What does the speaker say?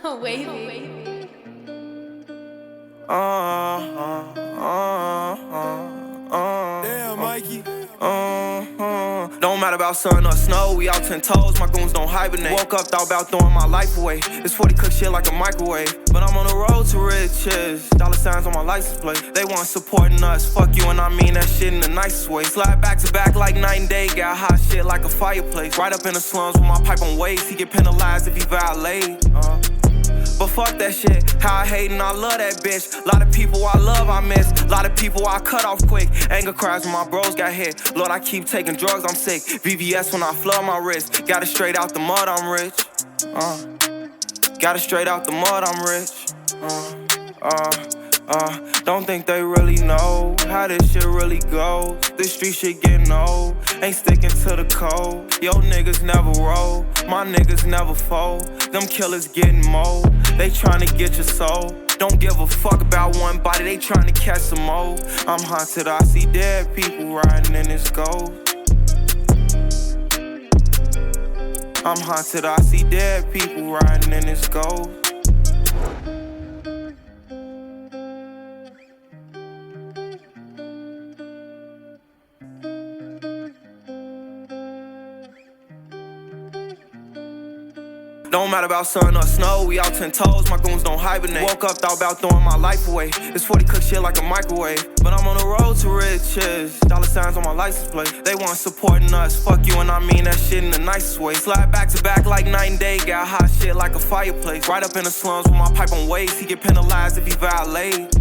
Wavy. Damn, Mikey. Don't matter about sun or snow, we out 10 toes, my goons don't hibernate. Woke up, thought about throwing my life away. This 40 cook shit like a microwave. But I'm on the road to riches, dollar signs on my license plate. They want supporting us, fuck you and I mean that shit in the nicest way. Slide back to back like night and day, got hot shit like a fireplace. Right up in the slums with my pipe on waist, he get penalized if he violate. But fuck that shit, how I hate and I love that bitch. Lot of people I love I miss, lot of people I cut off quick. Anger cries when my bros got hit. Lord, I keep taking drugs, I'm sick. VVS when I flood my wrist. Got it straight out the mud, I'm rich. Got it straight out the mud, I'm rich. Don't think they really know how this shit really goes. This street shit getting old, ain't sticking to the code. Yo niggas never roll, my niggas never fold. Them killers getting mold, they tryna get your soul. Don't give a fuck about one body, they tryna catch some more. I'm haunted, I see dead people riding in this ghost. I'm haunted, I see dead people riding in this ghost. Don't matter about sun or snow, we out 10 toes, my goons don't hibernate. Woke up, thought about throwing my life away. This 40 cook shit like a microwave. But I'm on the road to riches, dollar signs on my license plate. They want supporting us, fuck you and I mean that shit in the nicest way. Slide back to back like night and day, got hot shit like a fireplace. Right up in the slums with my pipe on waist, he get penalized if he violate.